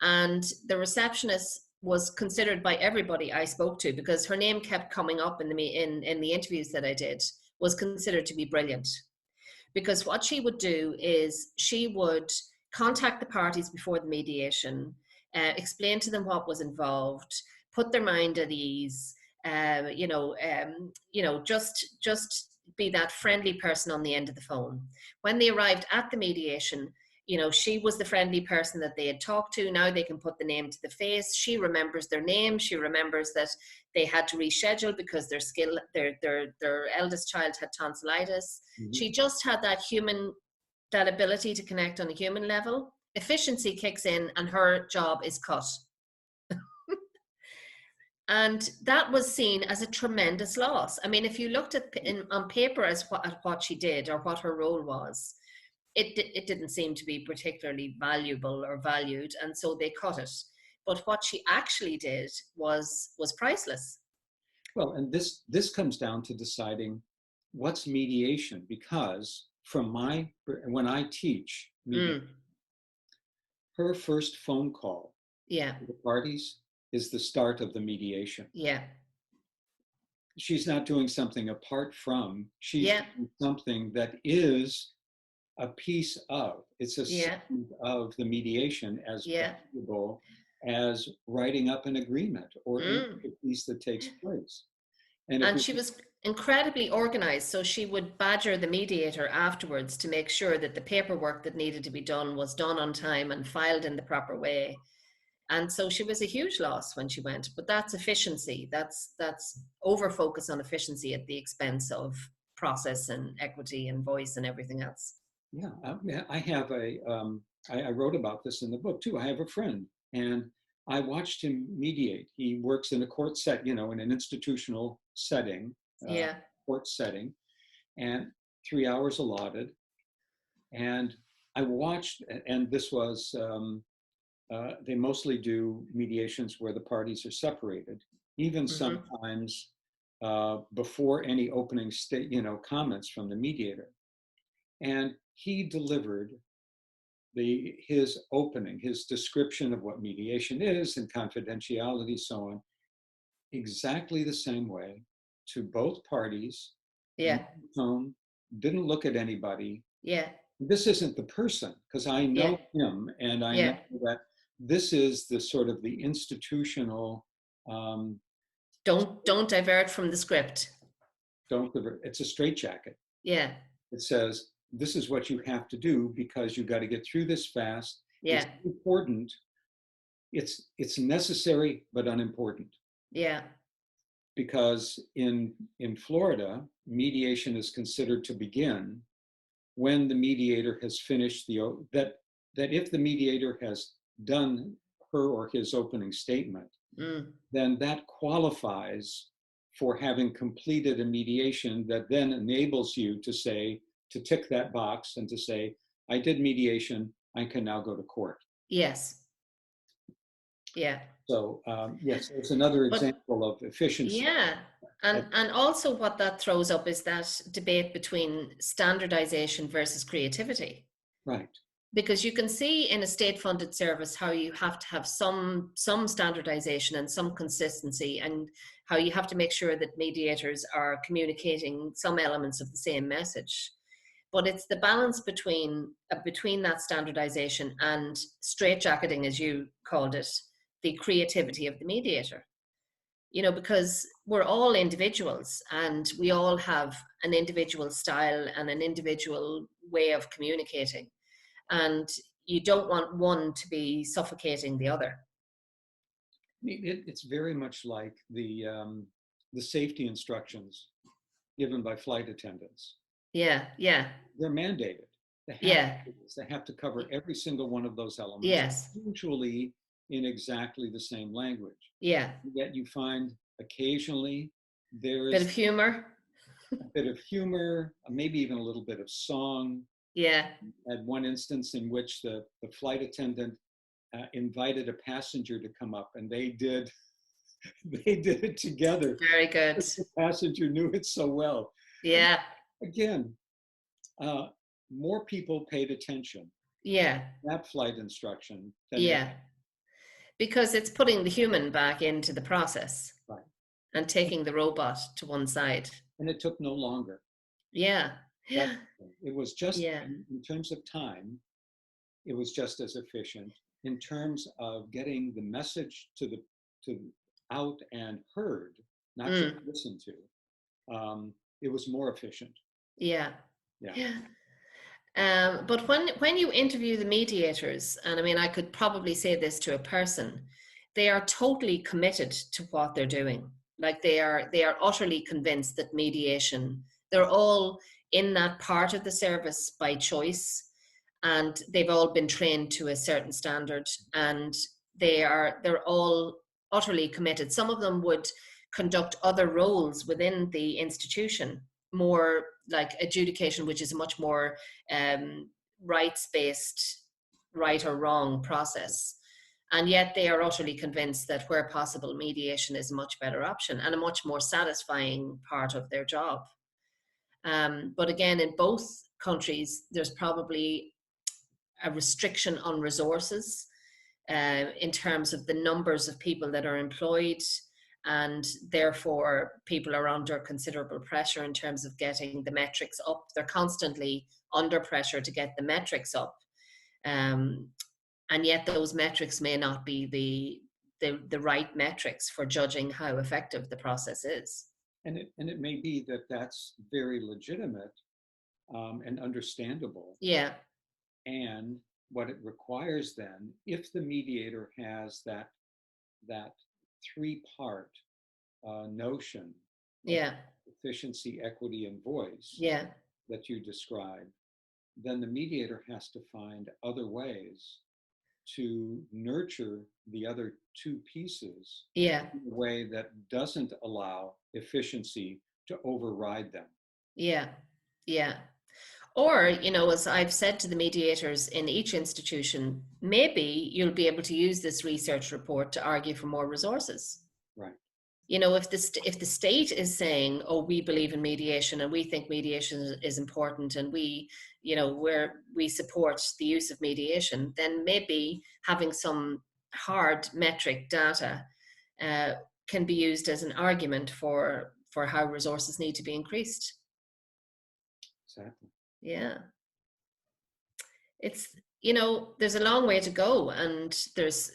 and the receptionist was considered by everybody I spoke to, because her name kept coming up in the interviews that I did, was considered to be brilliant. Because what she would do is she would contact the parties before the mediation, explain to them what was involved, put their mind at ease, just be that friendly person on the end of the phone. When they arrived at the mediation, you know, she was the friendly person that they had talked to. Now they can put the name to the face. She remembers their name. She remembers that they had to reschedule because their eldest child had tonsillitis. Mm-hmm. She just had that ability to connect on a human level. Efficiency kicks in and her job is cut. And that was seen as a tremendous loss. I mean, if you looked at on paper at what she did or what her role was, it didn't seem to be particularly valuable or valued, and so they cut it. But what she actually did was priceless. Well, and this comes down to deciding what's mediation, because when I teach mediation, her first phone call to the parties is the start of the mediation. Yeah. She's not doing something apart from, she's doing something that is a piece of, it's a segment of the mediation as valuable as writing up an agreement or a piece that takes place. And if And we, she was incredibly organized. So she would badger the mediator afterwards to make sure that the paperwork that needed to be done was done on time and filed in the proper way. And so she was a huge loss when she went. But that's efficiency. That's over focus on efficiency at the expense of process and equity and voice and everything else. yeah, I have I wrote about this in the book too. I have a friend, and I watched him mediate. He works in a court set, in an institutional setting, uh, Yeah. court setting, and 3 hours allotted. And I watched, and this was, they mostly do mediations where the parties are separated, even Mm-hmm. sometimes before any opening comments from the mediator. And he delivered his opening, his description of what mediation is and confidentiality, so on, exactly the same way to both parties. Yeah. Tone, didn't look at anybody. Yeah. This isn't the person, because I Yeah. know him, and I know Yeah. that this is the sort of the institutional. Um, Don't divert from the script. don't it's a straitjacket. Yeah. It says this is what you have to do because you got to get through this fast. It's Yeah. important. It's necessary but unimportant, Yeah. because in Florida, mediation is considered to begin when the mediator has finished that if the mediator has done her or his opening statement, Mm. then that qualifies for having completed a mediation that then enables you to tick that box and to say, I did mediation, I can now go to court. Yes. Yeah. So yes, it's another But example of efficiency. yeah. And also what that throws up is that debate between standardization versus creativity. Right. Because you can see in a state-funded service how you have to have some standardization and some consistency, and how you have to make sure that mediators are communicating some elements of the same message. But it's the balance between that standardization and straitjacketing, as you called it, the creativity of the mediator. Because we're all individuals and we all have an individual style and an individual way of communicating, and you don't want one to be suffocating the other. It's very much like the safety instructions given by flight attendants. Yeah. Yeah. They're mandated. They have Yeah. to, they have to cover every single one of those elements, Yes. usually in exactly the same language. Yeah. Yet you find occasionally Bit there's of humor. a bit of humor, maybe even a little bit of song. Yeah. At one instance in which the flight attendant invited a passenger to come up, and they did it together. Very good. The passenger knew it so well. Yeah. Again, more people paid attention Yeah. that flight instruction than Yeah. Because it's putting the human back into the process, right. And taking the robot to one side. And it took no longer. Yeah. It was just, Yeah. in terms of time, it was just as efficient. In terms of getting the message to out and heard, not just listened to, it was more efficient. Yeah. Yeah. But when you interview the mediators, and I mean, I could probably say this to a person, they are totally committed to what they're doing. Like they are utterly convinced that mediation, they're all in that part of the service by choice, and they've all been trained to a certain standard, and they're all utterly committed. Some of them would conduct other roles within the institution, more like adjudication, which is a much more rights-based, right or wrong process. And yet they are utterly convinced that where possible, mediation is a much better option and a much more satisfying part of their job. But again, in both countries, there's probably a restriction on resources in terms of the numbers of people that are employed, and therefore people are under considerable pressure in terms of getting the metrics up. They're constantly under pressure to get the metrics up, and yet those metrics may not be the right metrics for judging how effective the process is. And it may be that that's very legitimate and understandable. Yeah, And what it requires then, if the mediator has that three-part notion of yeah, efficiency, equity, and voice yeah, that you described, then the mediator has to find other ways to nurture the other two pieces yeah, in a way that doesn't allow efficiency to override them. yeah, yeah. Or, as I've said to the mediators in each institution, maybe you'll be able to use this research report to argue for more resources. Right. If the state is saying, oh, we believe in mediation and we think mediation is important, and we support the use of mediation, then maybe having some hard metric data uh, can be used as an argument for how resources need to be increased. Exactly. Yeah. It's, there's a long way to go, and there's,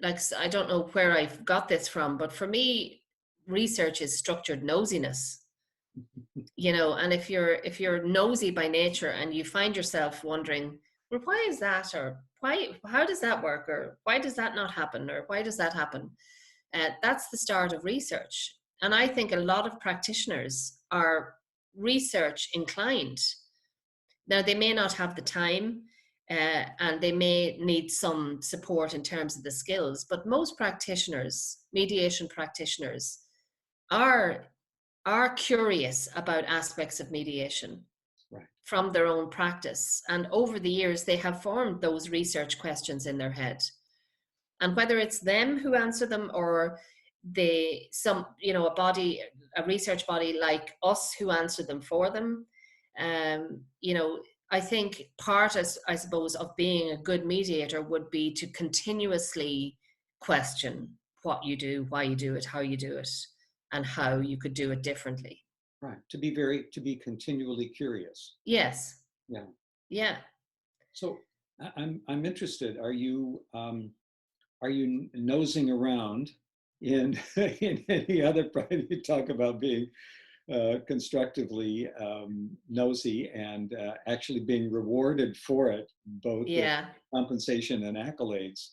like, I don't know where I've got this from, but for me, research is structured nosiness. And if you're nosy by nature and you find yourself wondering, well, why is that, or how does that work, or why does that not happen, or why does that happen, that's the start of research. And I think a lot of practitioners are research inclined. Now, they may not have the time, and they may need some support in terms of the skills, but most practitioners, mediation practitioners, are curious about aspects of mediation Right. from their own practice. And over the years, they have formed those research questions in their head. And whether it's them who answer them, or a research body like us who answer them for them, um, you know, I think part, as I suppose, of being a good mediator would be to continuously question what you do, why you do it, how you do it, and how you could do it differently. Right. To be continually curious. Yes. Yeah. Yeah. So I'm interested. Are you nosing around in in any other project? You talk about being constructively nosy and actually being rewarded for it, both with Yeah. compensation and accolades.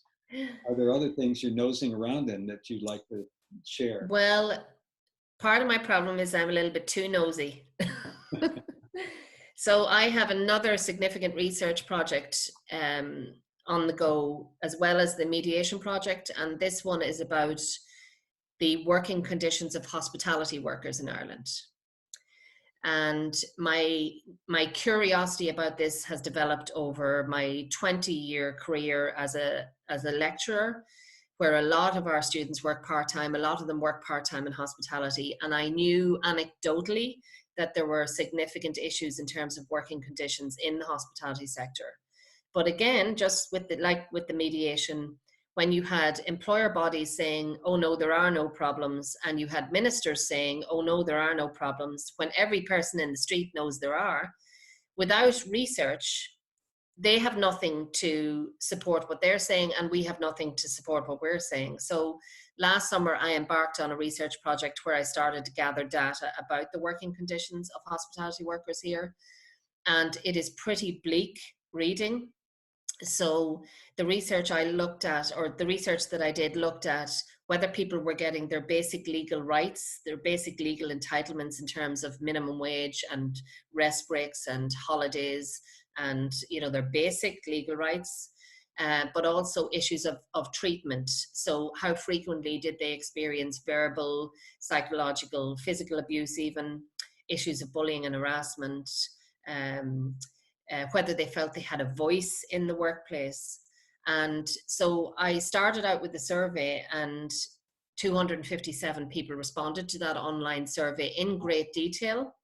Are there other things you're nosing around in that you'd like to share? Well, part of my problem is I'm a little bit too nosy. So I have another significant research project on the go, as well as the mediation project. And this one is about the working conditions of hospitality workers in Ireland. And my curiosity about this has developed over my 20-year career as a lecturer, where a lot of our students work part-time. A lot of them work part-time in hospitality, and I knew anecdotally that there were significant issues in terms of working conditions in the hospitality sector. But again, just with the mediation, when you had employer bodies saying, oh no, there are no problems, and you had ministers saying, oh no, there are no problems, when every person in the street knows there are, without research, they have nothing to support what they're saying, and we have nothing to support what we're saying. So last summer, I embarked on a research project where I started to gather data about the working conditions of hospitality workers here. And it is pretty bleak reading. So the research I looked at, or the research that I did, looked at whether people were getting their basic legal rights, their basic legal entitlements in terms of minimum wage and rest breaks and holidays, and their basic legal rights, but also issues of treatment. So how frequently did they experience verbal, psychological, physical abuse, even issues of bullying and harassment, whether they felt they had a voice in the workplace. And so I started out with the survey, and 257 people responded to that online survey in great detail,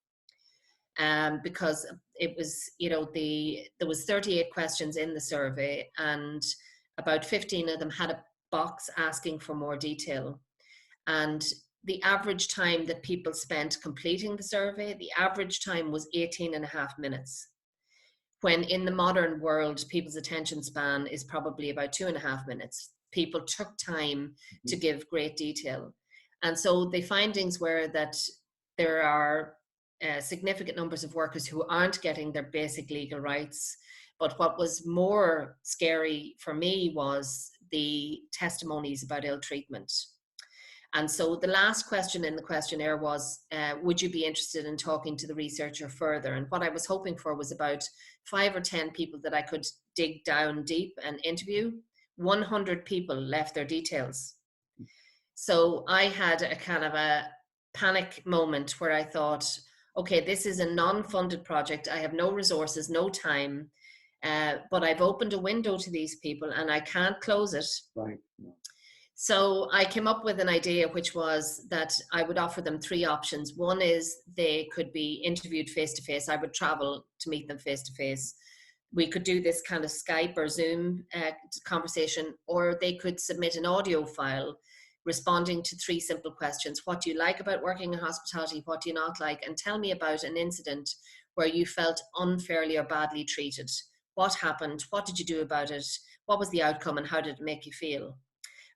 because it was, there was 38 questions in the survey, and about 15 of them had a box asking for more detail. And the average time that people spent completing the survey, the average time was 18 and a half minutes. When in the modern world, people's attention span is probably about 2.5 minutes. People took time to give great detail. And so the findings were that there are significant numbers of workers who aren't getting their basic legal rights. But what was more scary for me was the testimonies about ill treatment. And so the last question in the questionnaire was, would you be interested in talking to the researcher further? And what I was hoping for was about 5 or 10 people that I could dig down deep and interview. 100 people left their details. So I had a kind of a panic moment where I thought, okay, this is a non-funded project. I have no resources, no time, but I've opened a window to these people and I can't close it. Right. So I came up with an idea, which was that I would offer them 3 options. One is they could be interviewed face-to-face. I would travel to meet them face-to-face. We could do this kind of Skype or Zoom conversation, or they could submit an audio file responding to 3 simple questions. What do you like about working in hospitality? What do you not like? And tell me about an incident where you felt unfairly or badly treated. What happened? What did you do about it? What was the outcome and how did it make you feel?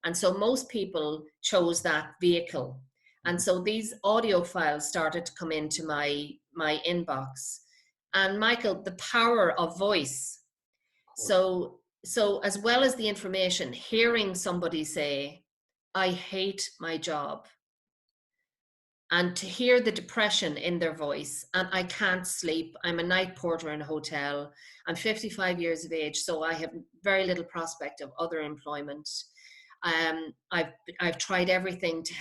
And so most people chose that vehicle. And so these audio files started to come into my inbox. And Michael, the power of voice. So as well as the information, hearing somebody say, I hate my job, and to hear the depression in their voice, and I can't sleep, I'm a night porter in a hotel, I'm 55 years of age, so I have very little prospect of other employment. I've tried everything to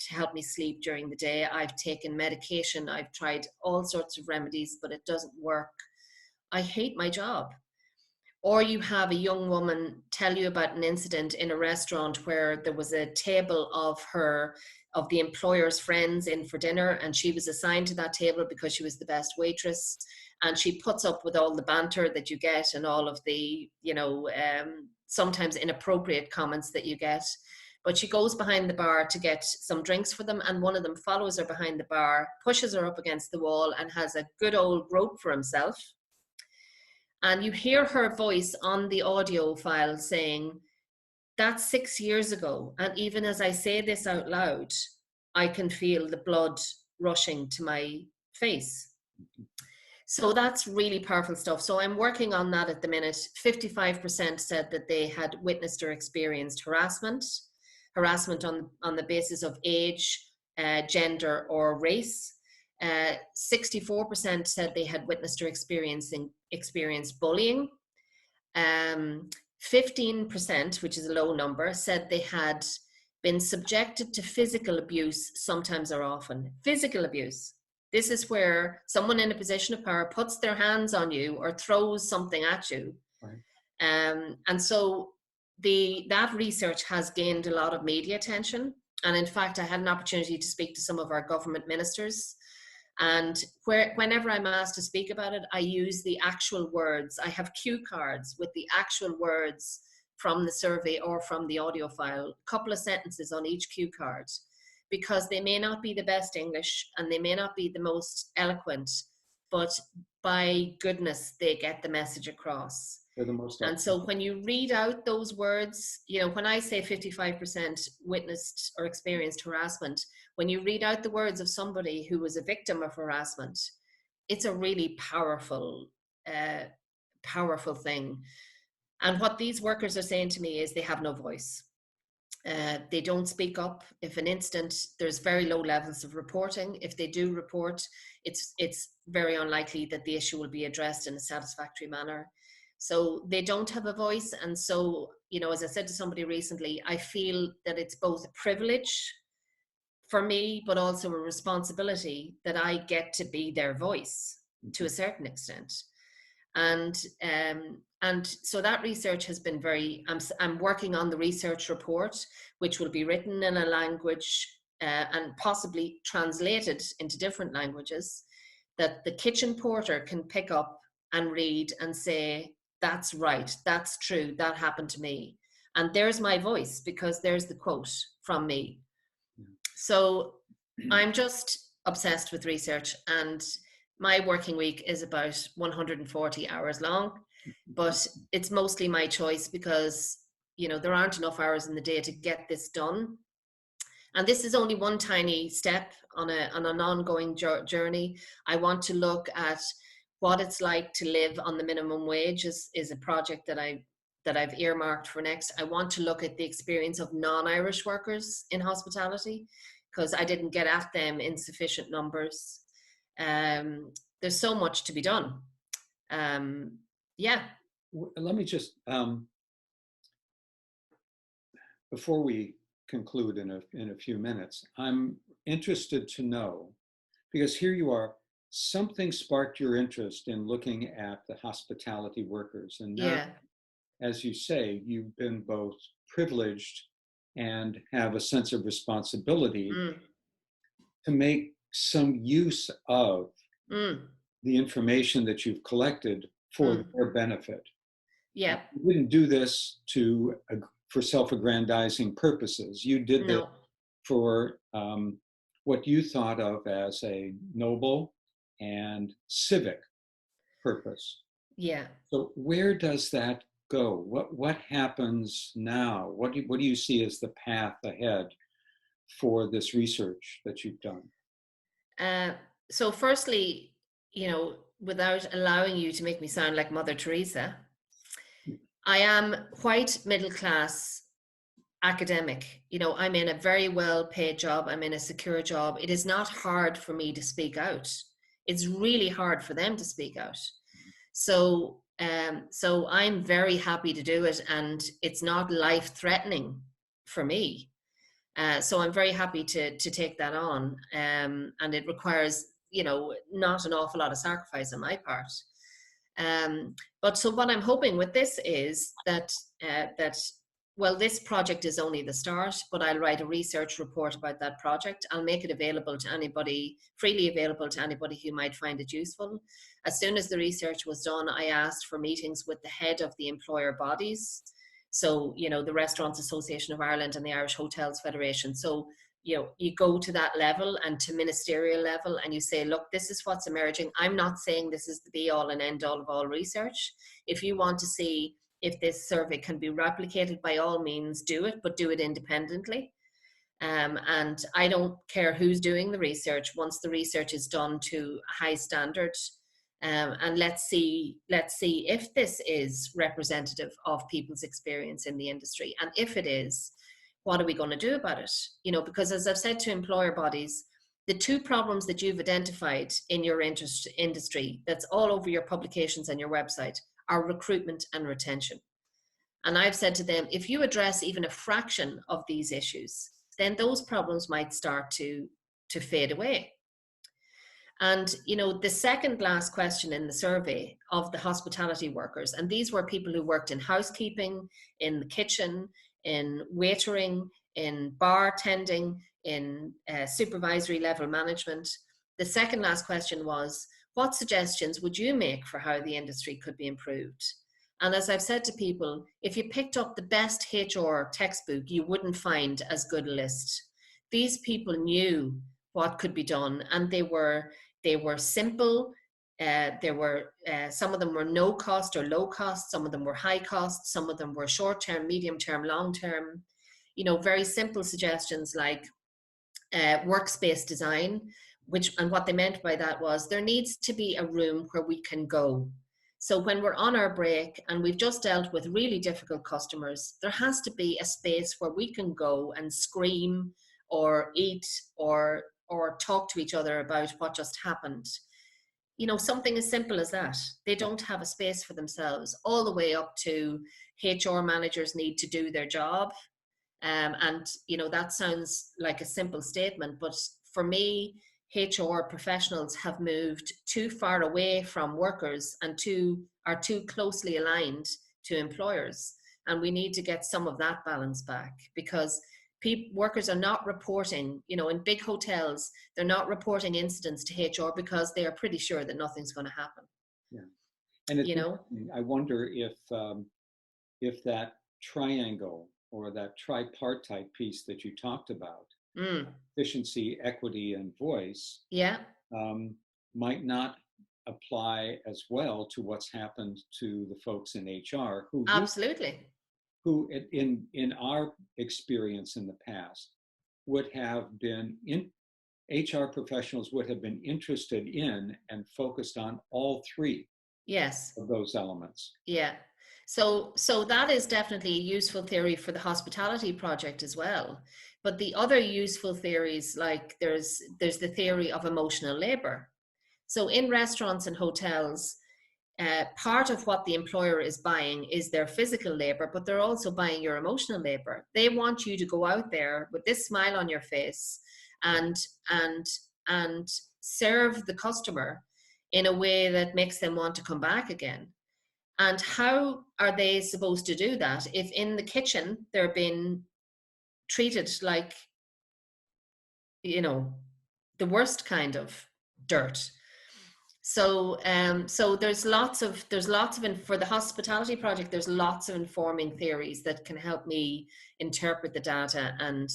help me sleep during the day. I've taken medication, I've tried all sorts of remedies, but it doesn't work. I hate my job. Or you have a young woman tell you about an incident in a restaurant where there was a table of the employer's friends in for dinner, and she was assigned to that table because she was the best waitress, and she puts up with all the banter that you get and all of the sometimes inappropriate comments that you get. But she goes behind the bar to get some drinks for them, and one of them follows her behind the bar, pushes her up against the wall, and has a good old rope for himself. And you hear her voice on the audio file saying, that's 6 years ago. And even as I say this out loud, I can feel the blood rushing to my face. So that's really powerful stuff. So I'm working on that at the minute. 55% said that they had witnessed or experienced harassment on the basis of age, gender, or race. 64% said they had witnessed or experienced bullying. 15%, which is a low number, said they had been subjected to physical abuse sometimes or often. Physical abuse. This is where someone in a position of power puts their hands on you or throws something at you. Right. And so that research has gained a lot of media attention. And in fact, I had an opportunity to speak to some of our government ministers. And whenever I'm asked to speak about it, I use the actual words. I have cue cards with the actual words from the survey or from the audio file, a couple of sentences on each cue card, because they may not be the best English and they may not be the most eloquent, but by goodness, they get the message across. They're the most and so when you read out those words, when I say 55% witnessed or experienced harassment, when you read out the words of somebody who was a victim of harassment, it's a really powerful thing. And what these workers are saying to me is they have no voice. They don't speak up. If an incident, there's very low levels of reporting. If they do report, it's very unlikely that the issue will be addressed in a satisfactory manner. So they don't have a voice. And so, as I said to somebody recently, I feel that it's both a privilege for me, but also a responsibility that I get to be their voice to a certain extent. And so that research has been I'm working on the research report, which will be written in a language and possibly translated into different languages that the kitchen porter can pick up and read and say, that's right, that's true, that happened to me. And there's my voice because there's the quote from me. So I'm just obsessed with research, and my working week is about 140 hours long, but it's mostly my choice because, there aren't enough hours in the day to get this done. And this is only one tiny step on an ongoing journey. I want to look at what it's like to live on the minimum wage is a project that I've earmarked for next. I want to look at the experience of non-Irish workers in hospitality, because I didn't get at them in sufficient numbers. There's so much to be done. Yeah. Let me just, before we conclude in a few minutes, I'm interested to know, because here you are, something sparked your interest in looking at the hospitality workers. And now, Yeah. as you say, you've been both privileged and have a sense of responsibility to make some use of the information that you've collected for their benefit. Yeah. You didn't do this for self-aggrandizing purposes. You did this No. for what you thought of as a noble and civic purpose. Yeah. So where does that go? What happens now? What do you see as the path ahead for this research that you've done? So firstly, without allowing you to make me sound like Mother Teresa, I am white middle class academic. I'm in a very well paid job. I'm in a secure job. It is not hard for me to speak out. It's really hard for them to speak out. So I'm very happy to do it, and it's not life threatening for me. So I'm very happy to take that on, and it requires not an awful lot of sacrifice on my part. But so what I'm hoping with this is that this project is only the start, but I'll write a research report about that project. I'll make it available to anybody, freely available to anybody who might find it useful. As soon as the research was done, I asked for meetings with the head of the employer bodies. So, the Restaurants Association of Ireland and the Irish Hotels Federation. So, you go to that level and to ministerial level and you say, look, this is what's emerging. I'm not saying this is the be all and end all of all research. If you want to see if this survey can be replicated, by all means do it, but do it independently. And I don't care who's doing the research once the research is done to a high standard. And let's see if this is representative of people's experience in the industry. And if it is, what are we going to do about it? Because as I've said to employer bodies, the two problems that you've identified in your industry, that's all over your publications and your website, are recruitment and retention. And I've said to them, if you address even a fraction of these issues, then those problems might start to fade away. And, the second last question in the survey of the hospitality workers, and these were people who worked in housekeeping, in the kitchen, in waitering, in bartending, in supervisory level management. The second last question was, what suggestions would you make for how the industry could be improved? And as I've said to people, if you picked up the best HR textbook, you wouldn't find as good a list. These people knew what could be done, and they were simple. Some of them were no cost or low cost. Some of them were high cost. Some of them were short term, medium term, long term. Very simple suggestions like workspace design, and what they meant by that was there needs to be a room where we can go. So when we're on our break and we've just dealt with really difficult customers, there has to be a space where we can go and scream or eat or talk to each other about what just happened. Something as simple as that. They don't have a space for themselves, all the way up to HR managers need to do their job. And that sounds like a simple statement, but for me, HR professionals have moved too far away from workers and are too closely aligned to employers. And we need to get some of that balance back, because workers are not reporting, in big hotels, they're not reporting incidents to HR because they are pretty sure that nothing's going to happen. Yeah. And I wonder if that triangle or that tripartite piece that you talked about, efficiency, equity, and voice, might not apply as well to what's happened to the folks in HR Absolutely. who in our experience in the past would have been in HR professionals would have been interested in and focused on all three Yes. of those elements. Yeah. So that is definitely a useful theory for the hospitality project as well. But the other useful theories, like there's the theory of emotional labor. So in restaurants and hotels, part of what the employer is buying is their physical labor, but they're also buying your emotional labor. They want you to go out there with this smile on your face and and and serve the customer in a way that makes them want to come back again. And how are they supposed to do that if in the kitchen they're being treated like, you know, the worst kind of dirt? So for the hospitality project, there's lots of informing theories that can help me interpret the data and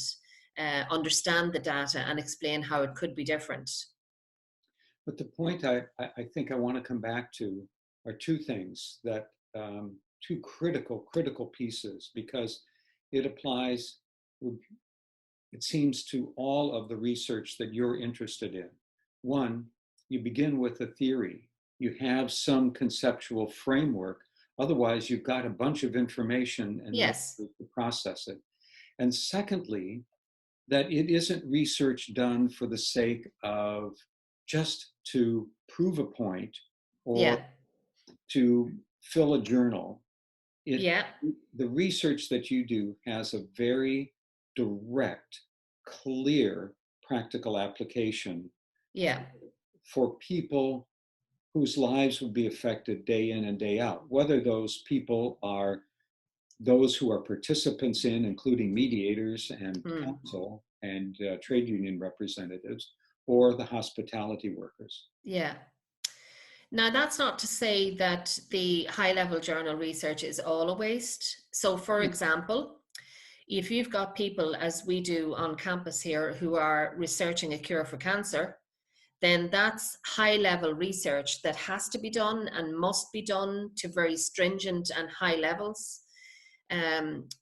understand the data and explain how it could be different. But the point I think I want to come back to are two things that two critical pieces, because it applies, it seems, to all of the research that you're interested in. One, you begin with a theory. You have some conceptual framework. Otherwise, you've got a bunch of information and Yes. to process it. And secondly, that it isn't research done for the sake of just to prove a point or Yeah. to fill a journal. Yeah. The research that you do has a very direct, clear, practical application Yeah. for people whose lives would be affected day in and day out, whether those people are those who are participants in, including mediators and counsel and trade union representatives, or the hospitality workers. Yeah. Now, that's not to say that the high level journal research is all a waste. So, for example, if you've got people, as we do on campus here, who are researching a cure for cancer, then that's high level research that has to be done and must be done to very stringent and high levels.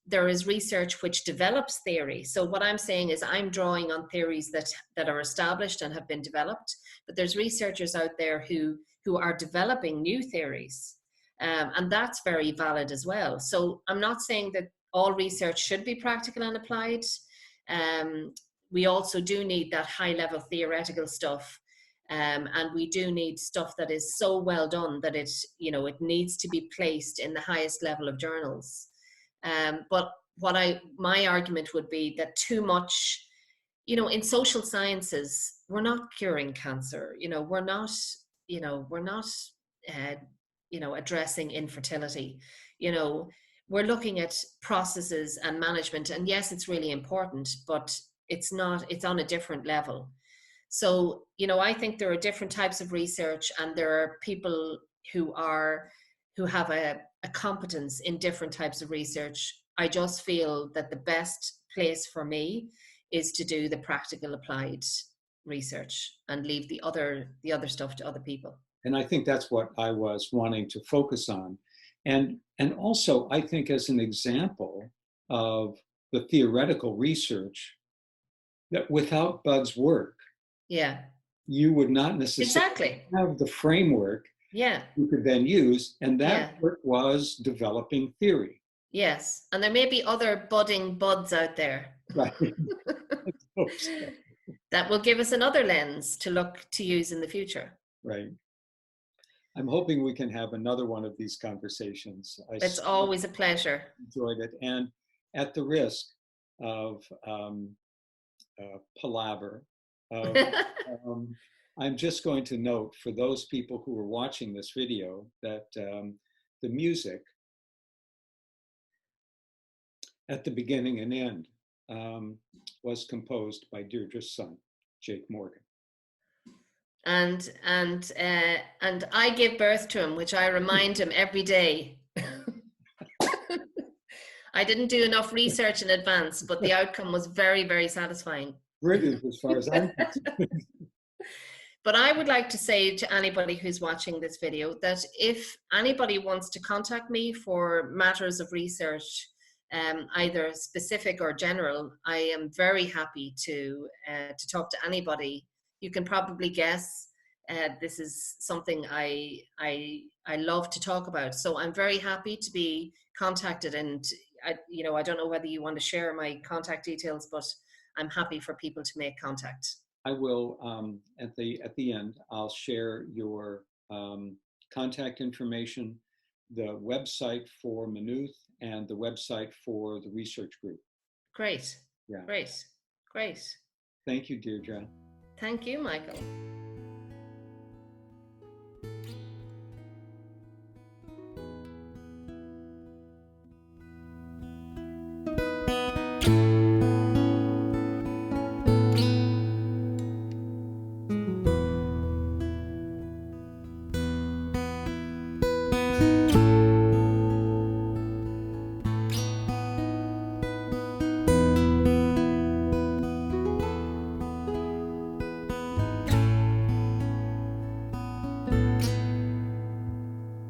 There is research which develops theory. So what I'm saying is I'm drawing on theories that are established and have been developed, but there's researchers out there who are developing new theories. And that's very valid as well. So I'm not saying that all research should be practical and applied. We also do need that high level theoretical stuff. And we do need stuff that is so well done that it needs to be placed in the highest level of journals. But my argument would be that too much, in social sciences, we're not curing cancer. We're not addressing infertility. We're looking at processes and management, and yes, it's really important, but it's on a different level. So, I think there are different types of research, and there are people who have a competence in different types of research. I just feel that the best place for me is to do the practical applied research and leave the other stuff to other people. And I think that's what I was wanting to focus on. And also, I think, as an example of the theoretical research, that without Bud's work, yeah, you would not necessarily have the framework you could then use. And that work was developing theory. Yes. And there may be other budding buds out there. Right. That will give us another lens to use in the future. Right. I'm hoping we can have another one of these conversations. It's always a pleasure. Enjoyed it. And at the risk of palaver, I'm just going to note for those people who are watching this video that the music at the beginning and end was composed by Deirdre's son, Jake Morgan. And I give birth to him, which I remind him every day. I didn't do enough research in advance, but the outcome was very, very satisfying. Brilliant, as far as I'm concerned. But I would like to say to anybody who's watching this video that if anybody wants to contact me for matters of research, either specific or general, I am very happy to talk to anybody. You can probably guess this is something I love to talk about. So I'm very happy to be contacted, and I don't know whether you want to share my contact details, but I'm happy for people to make contact. I will, at the end, I'll share your contact information, the website for Maynooth, and the website for the research group. Great. Yeah. Great. Great. Thank you, Deirdre. Thank you, Michael.